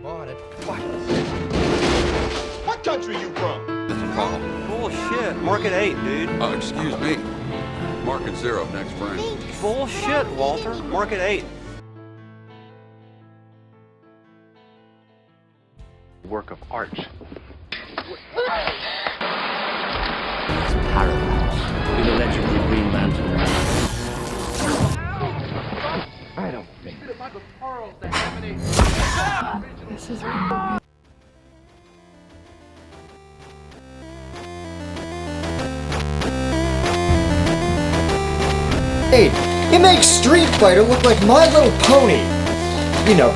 bought it. What country you from? This is Paul. Bullshit. Market 8, dude. Excuse me. Market 0, next frame. Bullshit, Walter. Market 8. Work of art. It's paradise. With a legendary Green Lantern. I don't think. This is It makes Street Fighter look like My Little Pony. You know,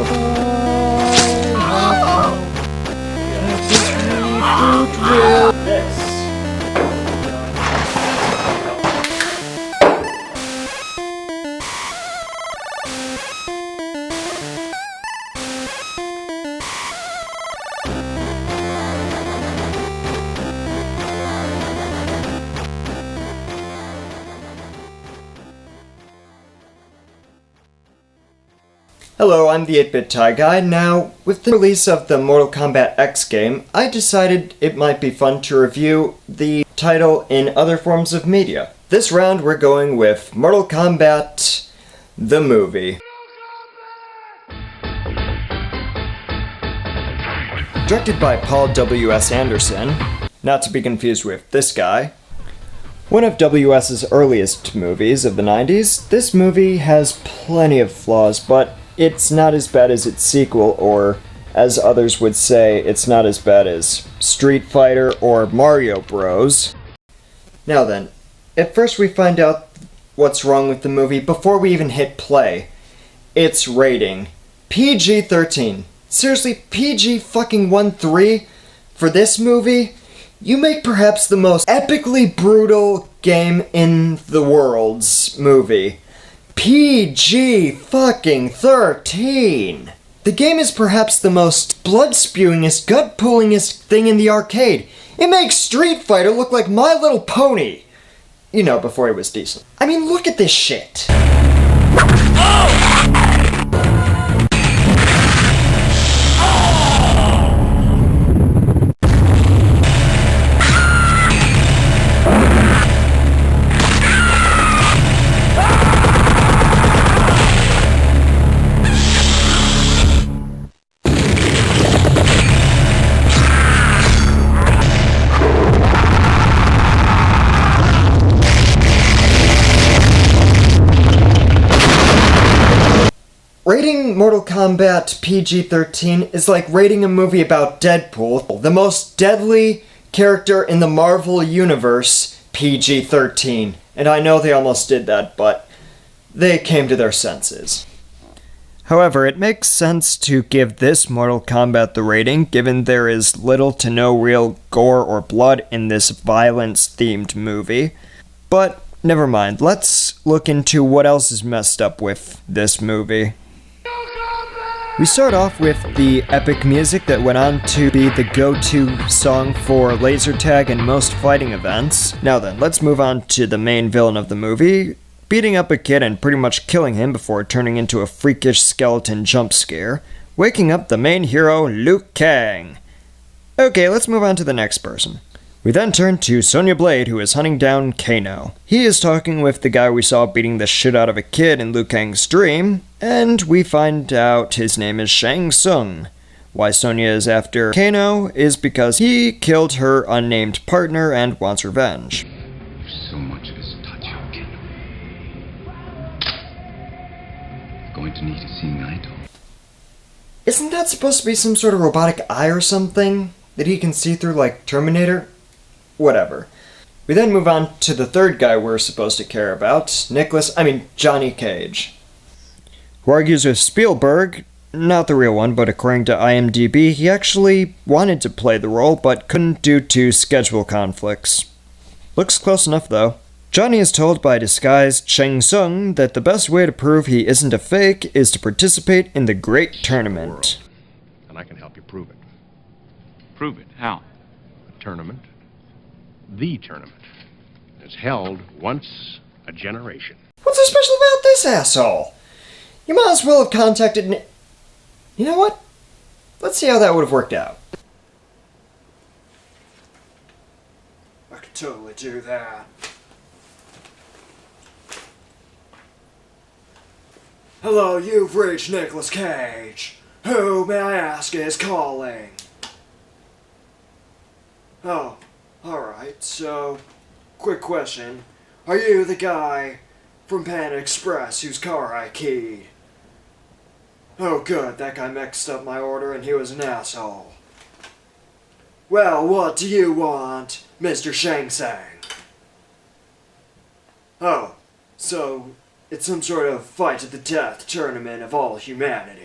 this. Hello, I'm the 8-Bit Tie Guy. Now, with the release of the Mortal Kombat X game, I decided it might be fun to review the title in other forms of media. This round we're going with Mortal Kombat, the movie. Directed by Paul W.S. Anderson, not to be confused with this guy. One of W.S.'s earliest movies of the 90s, this movie has plenty of flaws, but it's not as bad as its sequel, or, as others would say, it's not as bad as Street Fighter or Mario Bros. Now then, at first we find out what's wrong with the movie before we even hit play. Its rating. PG-13. Seriously, PG-13 for this movie? You make perhaps the most epically brutal game in the world's movie. PG-13. The game is perhaps the most blood-spewingest, gut-pullingest thing in the arcade. It makes Street Fighter look like My Little Pony. You know, before it was decent. I mean, look at this shit. Rating Mortal Kombat PG-13 is like rating a movie about Deadpool, the most deadly character in the Marvel Universe, PG-13. And I know they almost did that, but they came to their senses. However, it makes sense to give this Mortal Kombat the rating, given there is little to no real gore or blood in this violence-themed movie. But never mind, let's look into what else is messed up with this movie. We start off with the epic music that went on to be the go-to song for laser tag and most fighting events. Now then, let's move on to the main villain of the movie, beating up a kid and pretty much killing him before turning into a freakish skeleton jump scare, waking up the main hero, Liu Kang. Okay, let's move on to the next person. We then turn to Sonya Blade, who is hunting down Kano. He is talking with the guy we saw beating the shit out of a kid in Liu Kang's dream, and we find out his name is Shang Tsung. Why Sonya is after Kano is because he killed her unnamed partner and wants revenge. If so much as touch your Kano, you're going to need a seeing eye, doll. Isn't that supposed to be some sort of robotic eye or something that he can see through, like Terminator? Whatever. We then move on to the third guy we're supposed to care about, Johnny Cage, who argues with Spielberg, not the real one, but according to IMDb, he actually wanted to play the role, but couldn't due to schedule conflicts. Looks close enough, though. Johnny is told by disguised Shang Tsung that the best way to prove he isn't a fake is to participate in the Great Tournament. And I can help you prove it. Prove it. How? A tournament. The tournament. It's held once a generation. What's so special about this asshole? You might as well have contacted You know what? Let's see how that would have worked out. I could totally do that. Hello, you've reached Nicolas Cage. Who, may I ask, is calling? Oh, alright, so, quick question. Are you the guy from Panda Express whose car I keyed? Oh good, that guy mixed up my order and he was an asshole. Well, what do you want, Mr. Shang Tsung? Oh, so it's some sort of fight to the death tournament of all humanity.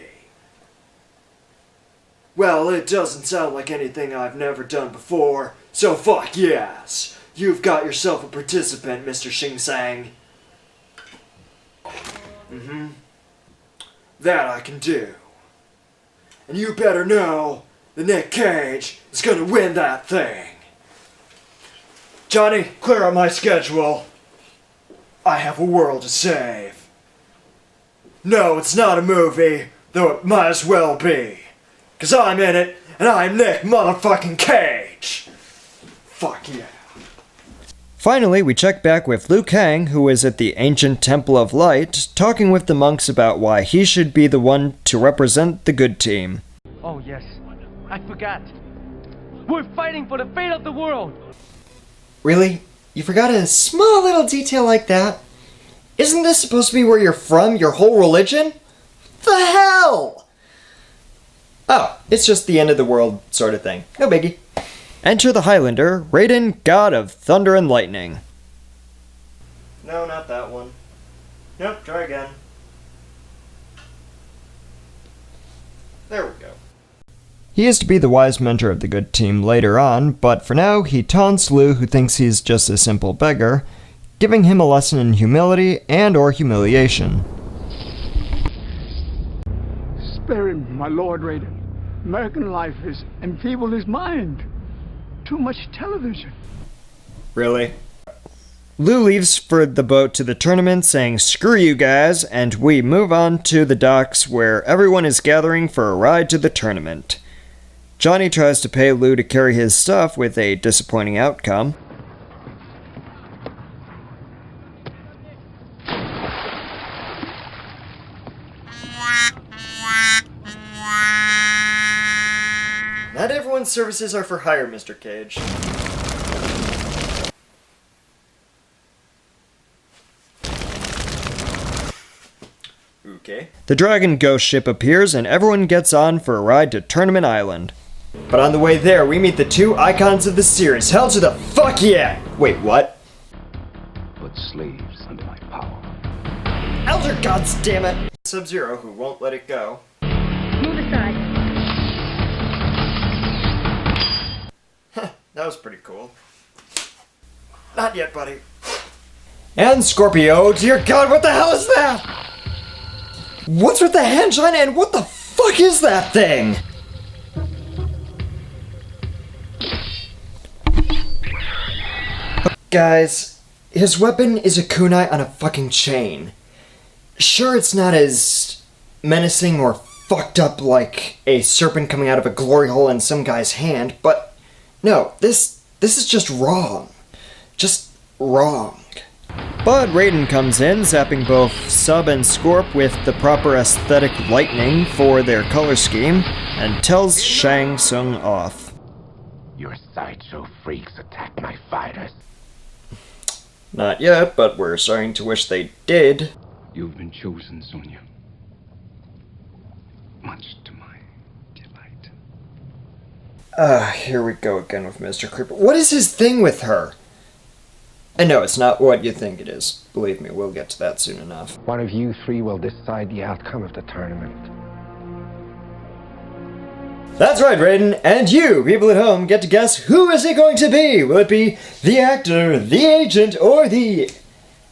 Well, it doesn't sound like anything I've never done before, so fuck yes! You've got yourself a participant, Mr. Shang Tsung. That I can do. And you better know that Nick Cage is gonna win that thing. Johnny, clear out my schedule. I have a world to save. No, it's not a movie, though it might as well be. 'Cause I'm in it, and I'm Nick motherfucking Cage. Fuck yeah. Finally, we check back with Liu Kang, who is at the ancient Temple of Light, talking with the monks about why he should be the one to represent the good team. Oh yes, I forgot. We're fighting for the fate of the world! Really? You forgot a small little detail like that? Isn't this supposed to be where you're from, your whole religion? The hell! Oh, it's just the end of the world sort of thing. No biggie. Enter the Highlander, Raiden, god of thunder and lightning. No, not that one. Nope, try again. There we go. He is to be the wise mentor of the good team later on, but for now he taunts Liu, who thinks he's just a simple beggar, giving him a lesson in humility and or humiliation. Spare him, my lord Raiden. American life has enfeebled his mind. Too much television. Really? Liu leaves for the boat to the tournament saying, "Screw you guys," and we move on to the docks where everyone is gathering for a ride to the tournament. Johnny tries to pay Liu to carry his stuff with a disappointing outcome. Not everyone's services are for hire, Mr. Cage. Okay. The Dragon Ghost ship appears and everyone gets on for a ride to Tournament Island. But on the way there, we meet the two icons of the series. Hell to the fuck yeah! Wait, what? Put slaves under my power. Elder gods damn it! Sub-Zero, who won't let it go. Move aside. That was pretty cool. Not yet, buddy. And Scorpio, dear god, what the hell is that? What's with the hand china and what the fuck is that thing? Guys, his weapon is a kunai on a fucking chain. Sure, it's not as menacing or fucked up like a serpent coming out of a glory hole in some guy's hand, but no, this is just wrong. Just wrong. But Raiden comes in, zapping both Sub and Scorp with the proper aesthetic lightning for their color scheme, and tells Shang Tsung off. Your sideshow freaks attack my fighters. Not yet, but we're starting to wish they did. You've been chosen, Sonya. Much to my delight. Here we go again with Mr. Creeper. What is his thing with her? And no, it's not what you think it is. Believe me, we'll get to that soon enough. One of you three will decide the outcome of the tournament. That's right, Raiden, and you, people at home, get to guess who is it going to be? Will it be the actor, the agent, or the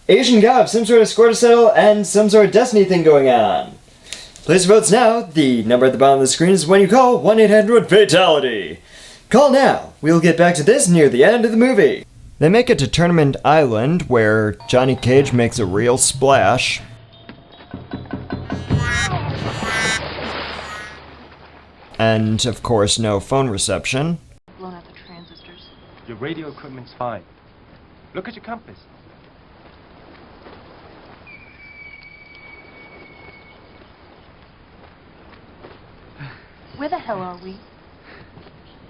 Asian guy of some sort of score to settle and some sort of destiny thing going on? Place your votes now. The number at the bottom of the screen is when you call 1-800-FATALITY. Call now. We'll get back to this near the end of the movie. They make it to Tournament Island, where Johnny Cage makes a real splash. And, of course, no phone reception. Blown out the transistors. Your radio equipment's fine. Look at your compass. Where the hell are we?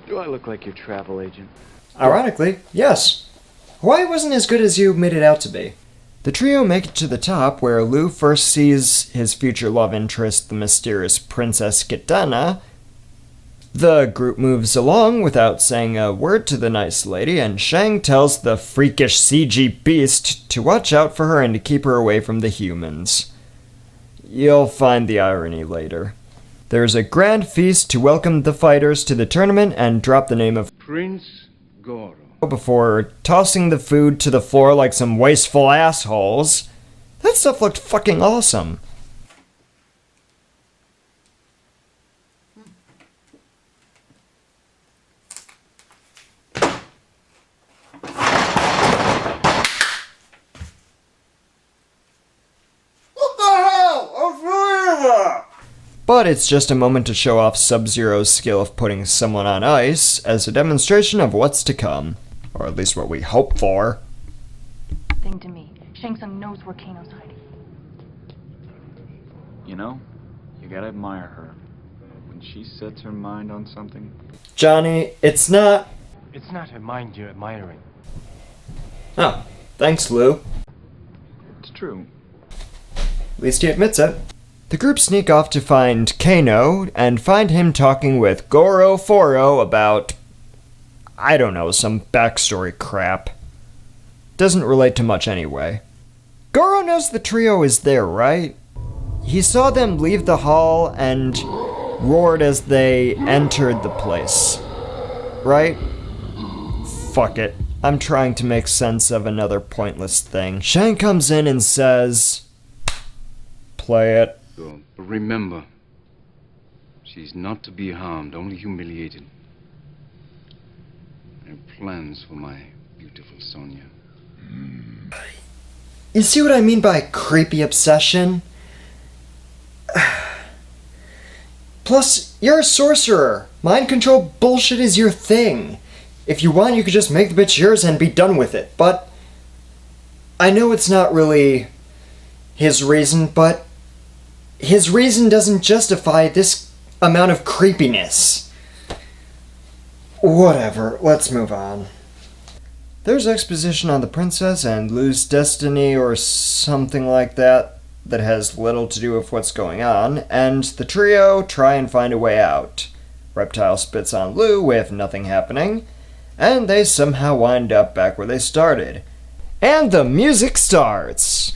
Do I look like your travel agent? Ironically, yes. Hawaii wasn't as good as you made it out to be. The trio make it to the top, where Lou first sees his future love interest, the mysterious Princess Kitana. The group moves along without saying a word to the nice lady, and Shang tells the freakish CG beast to watch out for her and to keep her away from the humans. You'll find the irony later. There's a grand feast to welcome the fighters to the tournament and drop the name of Prince Goro. before tossing the food to the floor like some wasteful assholes. That stuff looked fucking awesome. What the hell? But it's just a moment to show off Sub-Zero's skill of putting someone on ice as a demonstration of what's to come. Or at least what we hope for. Thing to me. Shang Tsung knows where Kano's hiding. You know, you gotta admire her. When she sets her mind on something. Johnny, it's not... It's not her mind you're admiring. Oh, thanks, Lou. It's true. At least he admits it. The group sneak off to find Kano and find him talking with Goro Foro about, I don't know, some backstory crap. Doesn't relate to much anyway. Goro knows the trio is there, right? He saw them leave the hall and roared as they entered the place. Right? Fuck it. I'm trying to make sense of another pointless thing. Shang comes in and says, play it. But remember, she's not to be harmed, only humiliated. I have plans for my beautiful Sonya. You see what I mean by creepy obsession? Plus, you're a sorcerer. Mind control bullshit is your thing. If you want, you could just make the bitch yours and be done with it. But I know it's not really his reason, but his reason doesn't justify this amount of creepiness. Whatever, let's move on. There's exposition on the princess and Lou's destiny or something like that that has little to do with what's going on, and the trio try and find a way out. Reptile spits on Lou with nothing happening, and they somehow wind up back where they started. And the music starts!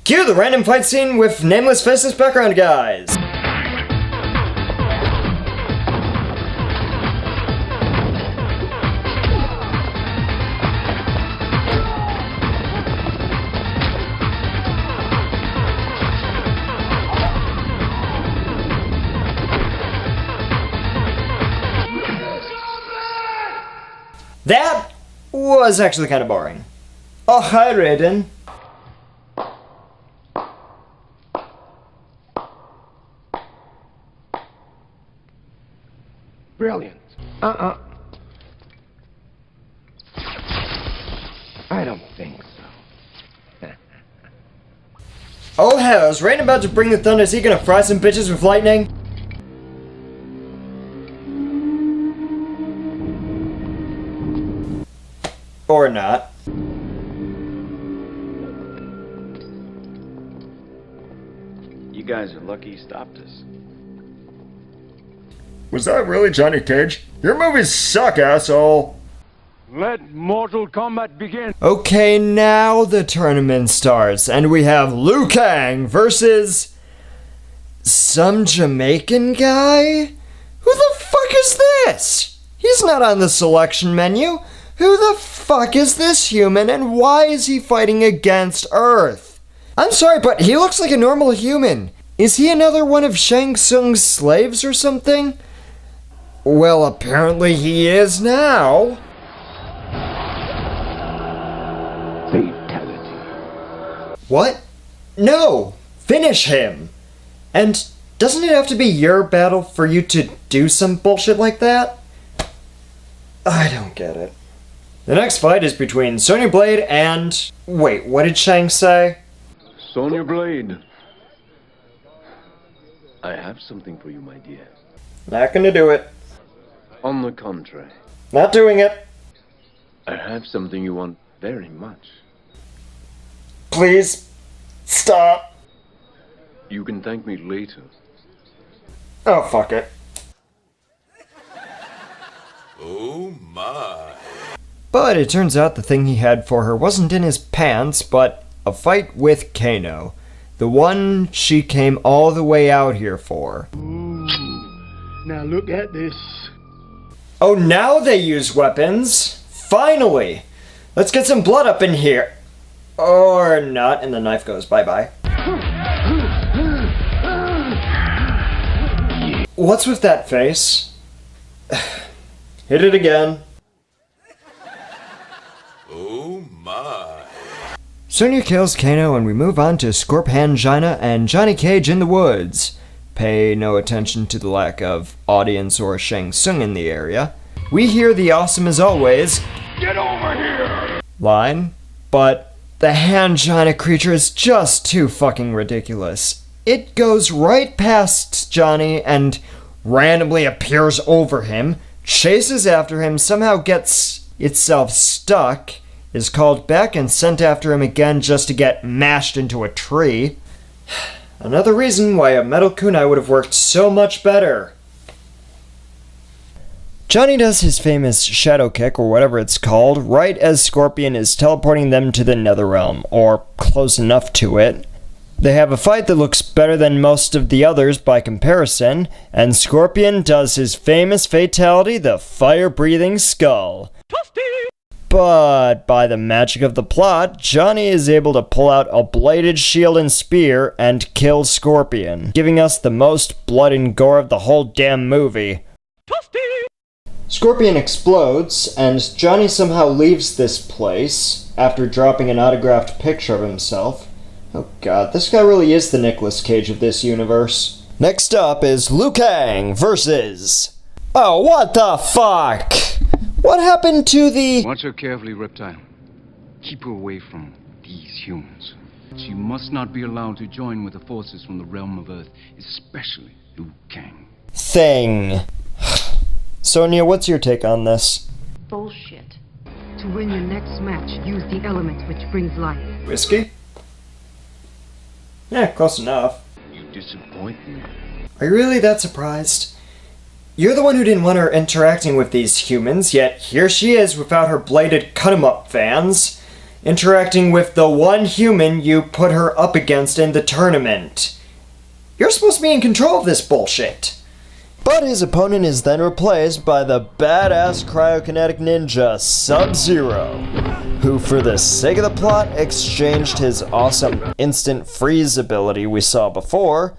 Cue the random fight scene with nameless faceless background guys! That was actually kind of boring. Oh, hi, Raiden. Brilliant. I don't think so. Oh hell, is Raiden about to bring the thunder? Is he gonna fry some bitches with lightning? Or not. You guys are lucky he stopped us. Was that really Johnny Cage? Your movies suck, asshole! Let Mortal Kombat begin! Okay, now the tournament starts, and we have Liu Kang versus some Jamaican guy? Who the fuck is this? He's not on the selection menu. Who the fuck is this human, and why is he fighting against Earth? I'm sorry, but he looks like a normal human. Is he another one of Shang Tsung's slaves or something? Well, apparently he is now. Fatality. What? No! Finish him! And doesn't it have to be your battle for you to do some bullshit like that? I don't get it. The next fight is between Sonya Blade and... Wait, what did Shang say? Sonya Blade. I have something for you, my dear. Not gonna do it. On the contrary. Not doing it. I have something you want very much. Please. Stop. You can thank me later. Oh, fuck it. Oh my. But it turns out the thing he had for her wasn't in his pants, but a fight with Kano. The one she came all the way out here for. Ooh, now look at this. Oh, now they use weapons? Finally! Let's get some blood up in here. Or not, and the knife goes bye-bye. What's with that face? Hit it again. Oh my. Sonya kills Kano and we move on to Scorpangina and Johnny Cage in the woods. Pay no attention to the lack of audience or Shang Tsung in the area. We hear the awesome as always, Get over here! line, but the Hangina creature is just too fucking ridiculous. It goes right past Johnny and randomly appears over him, chases after him, somehow gets itself stuck, is called back and sent after him again just to get mashed into a tree. Another reason why a metal kunai would have worked so much better. Johnny does his famous shadow kick, or whatever it's called, right as Scorpion is teleporting them to the Netherrealm, or close enough to it. They have a fight that looks better than most of the others by comparison, and Scorpion does his famous fatality, the fire-breathing skull. But by the magic of the plot, Johnny is able to pull out a bladed shield and spear and kill Scorpion, giving us the most blood and gore of the whole damn movie. Scorpion explodes, and Johnny somehow leaves this place after dropping an autographed picture of himself. Oh god, this guy really is the Nicolas Cage of this universe. Next up is Liu Kang versus... Oh, what the fuck? What happened to the... Watch her carefully, Reptile. Keep her away from these humans. She must not be allowed to join with the forces from the realm of Earth, especially Liu Kang. Thing. Sonya, what's your take on this? Bullshit. To win your next match, use the element which brings life. Whiskey? Yeah, close enough. You disappoint me. Are you really that surprised? You're the one who didn't want her interacting with these humans, yet here she is without her bladed cut-em-up fans, interacting with the one human you put her up against in the tournament. You're supposed to be in control of this bullshit. But his opponent is then replaced by the badass cryokinetic ninja Sub-Zero, who for the sake of the plot exchanged his awesome instant freeze ability we saw before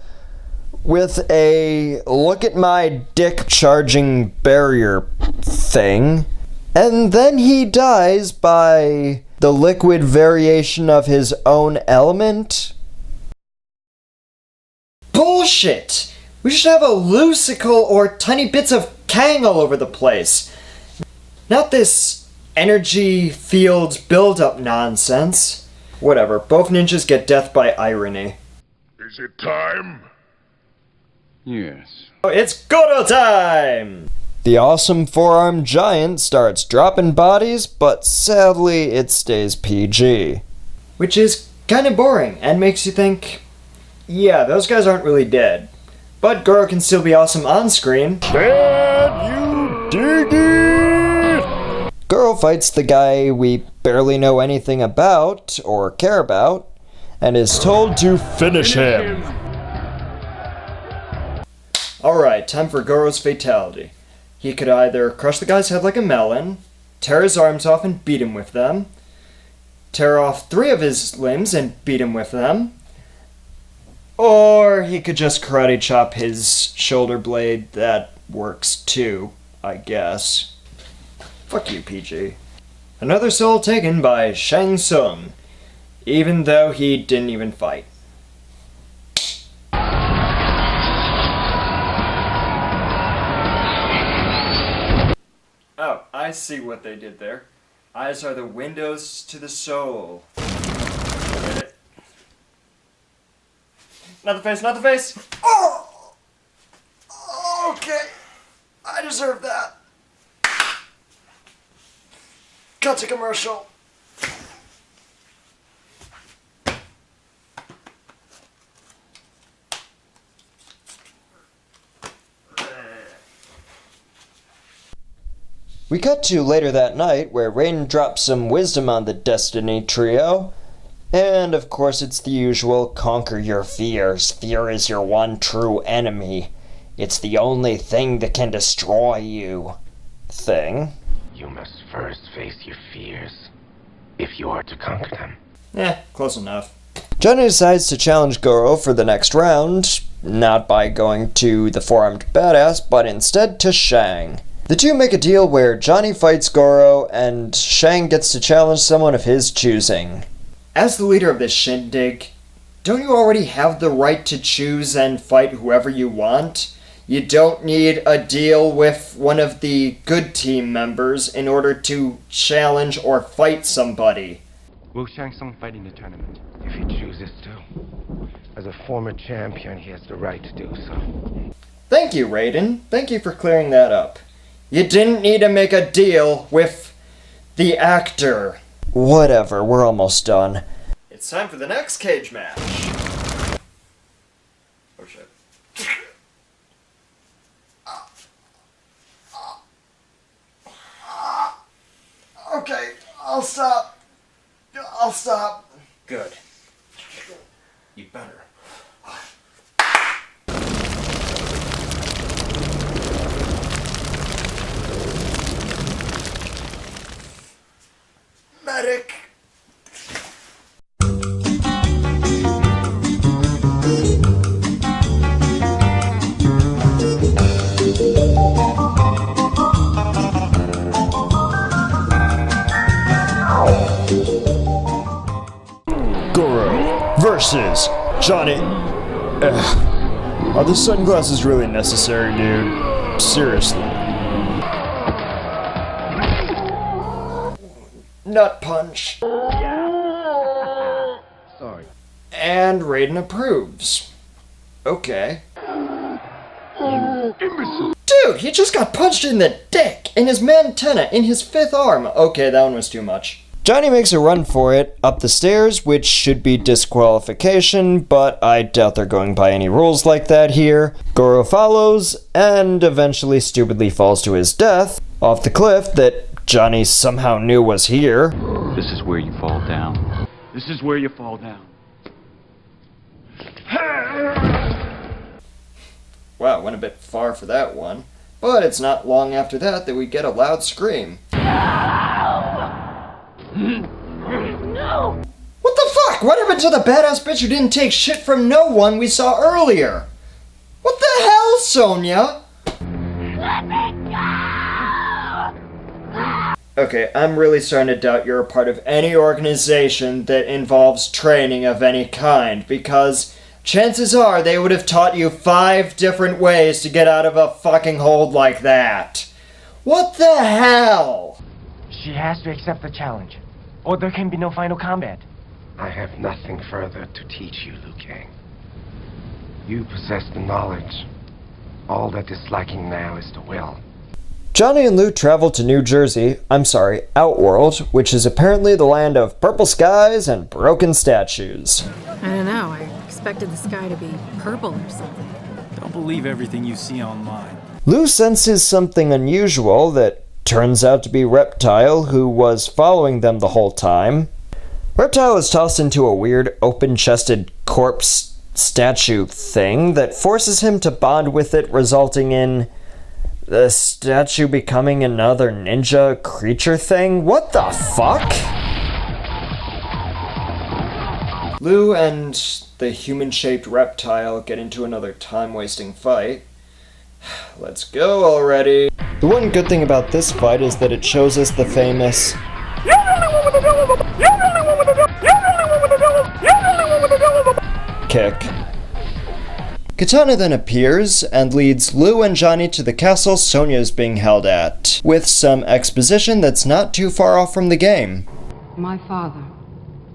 with a look at my dick charging barrier thing, and then he dies by the liquid variation of his own element? Bullshit! We should have a lucicle or tiny bits of Kang all over the place. Not this energy field build-up nonsense. Whatever, both ninjas get death by irony. Is it time? Yes. Oh, it's Goro time! The awesome four-armed giant starts dropping bodies, but sadly it stays PG. Which is kinda boring, and makes you think, yeah, those guys aren't really dead. But Goro can still be awesome on screen. Can you dig it? Goro fights the guy we barely know anything about, or care about, and is told to finish him. Alright, time for Goro's fatality. He could either crush the guy's head like a melon, tear his arms off and beat him with them, tear off 3 of his limbs and beat him with them, or he could just karate chop his shoulder blade. That works too, I guess. Fuck you, PG. Another soul taken by Shang Tsung, even though he didn't even fight. I see what they did there. Eyes are the windows to the soul. Get it? Not the face, not the face! Oh! Okay. I deserve that. Cut to commercial. We cut to later that night, where Raiden drops some wisdom on the Destiny trio. And of course it's the usual conquer your fears. Fear is your one true enemy. It's the only thing that can destroy you. Thing. You must first face your fears, if you are to conquer them. Close enough. Johnny decides to challenge Goro for the next round, not by going to the four-armed badass, but instead to Shang. The two make a deal where Johnny fights Goro, and Shang gets to challenge someone of his choosing. As the leader of this shindig, don't you already have the right to choose and fight whoever you want? You don't need a deal with one of the good team members in order to challenge or fight somebody. Will Shang Tsung fight in the tournament? If he chooses to. As a former champion, he has the right to do so. Thank you, Raiden. Thank you for clearing that up. You didn't need to make a deal with the actor. Whatever, we're almost done. It's time for the next cage match. Oh shit. Okay, I'll stop. I'll stop. Good. You better. Medic! Goro versus Johnny. Are the sunglasses really necessary, dude? Seriously. Nut punch. Sorry. And Raiden approves. Okay. You imbecile. Dude, he just got punched in the dick, in his mantenna, in his fifth arm. Okay, that one was too much. Johnny makes a run for it, up the stairs, which should be disqualification, but I doubt they're going by any rules like that here. Goro follows, and eventually stupidly falls to his death, off the cliff that Johnny somehow knew was here. This is where you fall down. This is where you fall down. Wow, went a bit far for that one. But it's not long after that we get a loud scream. No! What the fuck? What happened to the badass bitch who didn't take shit from no one we saw earlier? What the hell, Sonya? Let me go! Okay, I'm really starting to doubt you're a part of any organization that involves training of any kind, because chances are they would have taught you 5 different ways to get out of a fucking hold like that. What the hell? She has to accept the challenge, or there can be no final combat. I have nothing further to teach you, Liu Kang. You possess the knowledge. All that is lacking now is the will. Johnny and Liu travel to New Jersey, Outworld, which is apparently the land of purple skies and broken statues. I don't know, I expected the sky to be purple or something. Don't believe everything you see online. Liu senses something unusual that turns out to be Reptile, who was following them the whole time. Reptile is tossed into a weird, open-chested corpse statue thing that forces him to bond with it, resulting in the statue becoming another ninja creature thing? What the fuck? Liu and the human-shaped reptile get into another time-wasting fight. Let's go already. The one good thing about this fight is that it shows us the famous kick. Katana then appears and leads Liu and Johnny to the castle Sonya is being held at, with some exposition that's not too far off from the game. My father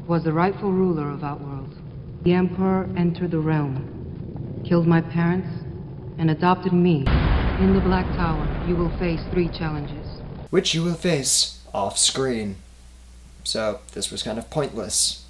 was the rightful ruler of Outworld. The Emperor entered the realm, killed my parents, and adopted me. In the Black Tower, you will face 3 challenges. Which you will face off screen. So this was kind of pointless.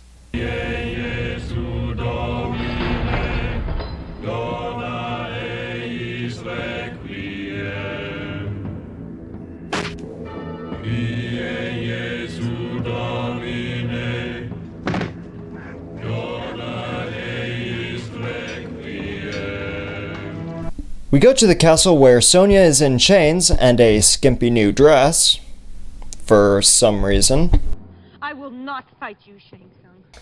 We go to the castle where Sonya is in chains and a skimpy new dress. For some reason. I will not fight you, Shang Tsung.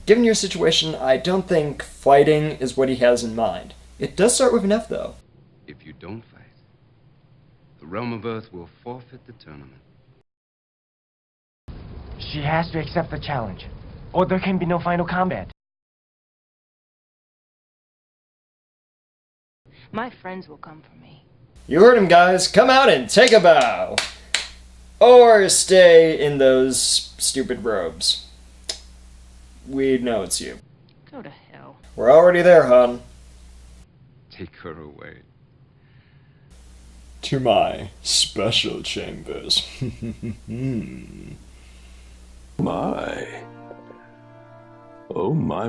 Given your situation, I don't think fighting is what he has in mind. It does start with an F though. If you don't fight, the Realm of Earth will forfeit the tournament. She has to accept the challenge, or there can be no final combat. My friends will come for me. You heard him, guys. Come out and take a bow. Or stay in those stupid robes. We know it's you. Go to hell. We're already there, hon. Take her away. To my special chambers. My. Oh my.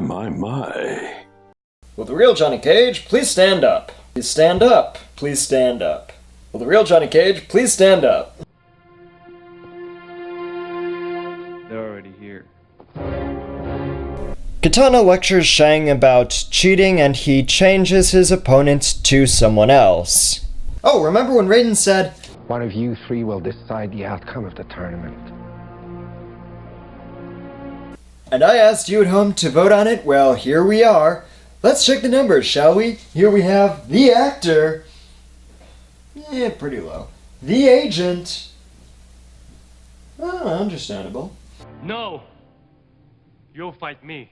Will the real Johnny Cage please stand up? Please stand up. Please stand up. Will the real Johnny Cage please stand up? They're already here. Katana lectures Shang about cheating and he changes his opponent to someone else. Oh, remember when Raiden said, One of you 3 will decide the outcome of the tournament. and I asked you at home to vote on it? Well, here we are. Let's check the numbers, shall we? Here we have the actor. Yeah, pretty low. The agent. Oh, understandable. No! You'll fight me.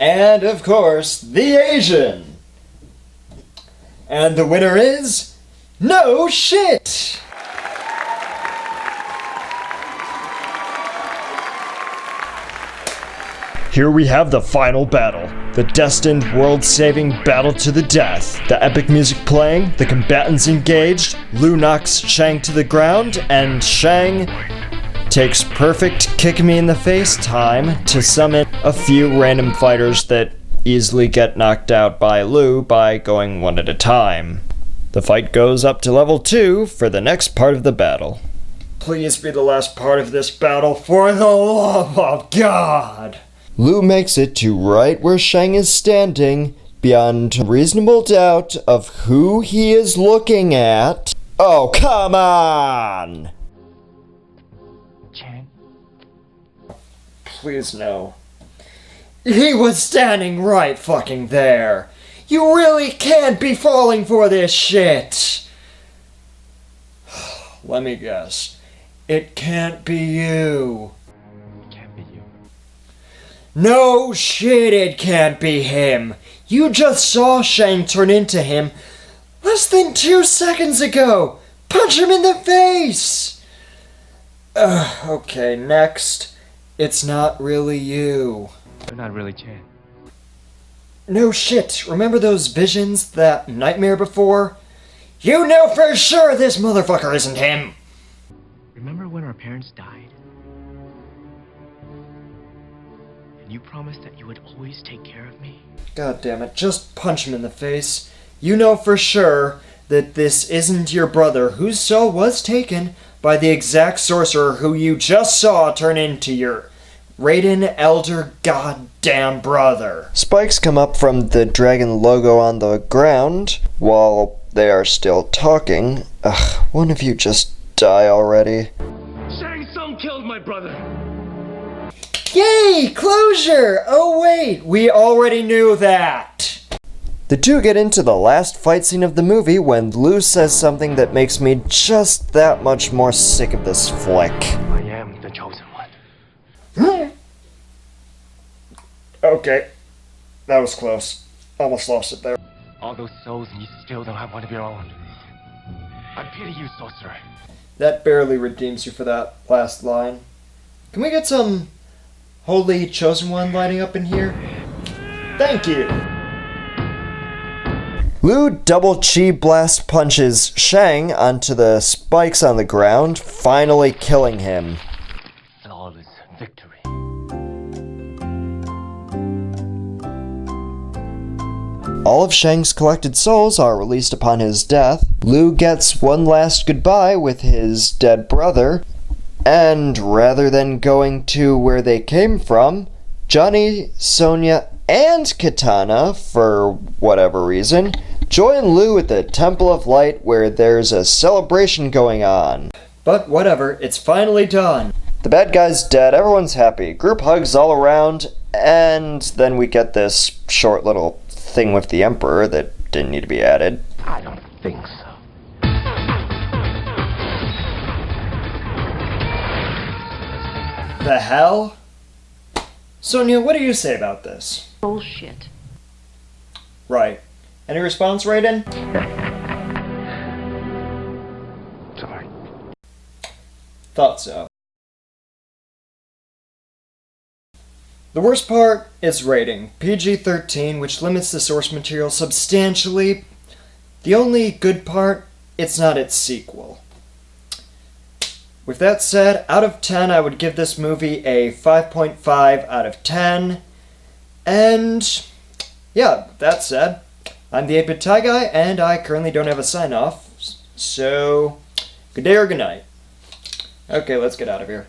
And, of course, the Asian. And the winner is... No shit! Here we have the final battle. The destined world-saving battle to the death. The epic music playing, the combatants engaged, Liu knocks Shang to the ground, and Shang takes perfect kick-me-in-the-face time to summon a few random fighters that easily get knocked out by Liu by going one at a time. The fight goes up to level 2 for the next part of the battle. Please be the last part of this battle, for the love of God! Liu makes it to right where Shang is standing, beyond reasonable doubt of who he is looking at. Oh, come on! Chan? Please no. He was standing right fucking there. You really can't be falling for this shit. Let me guess. It can't be you. No shit, it can't be him. You just saw Shang turn into him less than 2 seconds ago. Punch him in the face. Okay, next. It's not really you. You're not really Chan. No shit, remember those visions, that nightmare before? You know for sure this motherfucker isn't him. Remember when our parents died? You promised that you would always take care of me? God damn it, just punch him in the face. You know for sure that this isn't your brother, whose soul was taken by the exact sorcerer who you just saw turn into your Raiden Elder goddamn brother. Spikes come up from the dragon logo on the ground while they are still talking. Ugh, one of you just die already. Shang Tsung killed my brother! Yay! Closure! Oh wait, we already knew that! The two get into the last fight scene of the movie when Liu says something that makes me just that much more sick of this flick. I am the chosen one. Okay. That was close. Almost lost it there. All those souls and you still don't have one of your own. I pity you, sorcerer. That barely redeems you for that last line. Can we get some Holy Chosen One lighting up in here? Thank you! Liu double chi blast punches Shang onto the spikes on the ground, finally killing him. Flawless victory. All of Shang's collected souls are released upon his death. Liu gets one last goodbye with his dead brother, and rather than going to where they came from, Johnny, Sonya, and Katana, for whatever reason, join Liu at the Temple of Light where there's a celebration going on. But whatever, it's finally done. The bad guy's dead, everyone's happy, group hugs all around, and then we get this short little thing with the Emperor that didn't need to be added. I don't think so. The hell? Sonya, what do you say about this? Bullshit. Right. Any response, Raiden? Sorry. Thought so. The worst part is rating. PG-13, which limits the source material substantially. The only good part, it's not its sequel. With that said, out of 10, I would give this movie a 5.5 out of 10. And, yeah, that said, I'm the 8-Bit Tie Guy, and I currently don't have a sign-off. So, good day or good night. Okay, let's get out of here.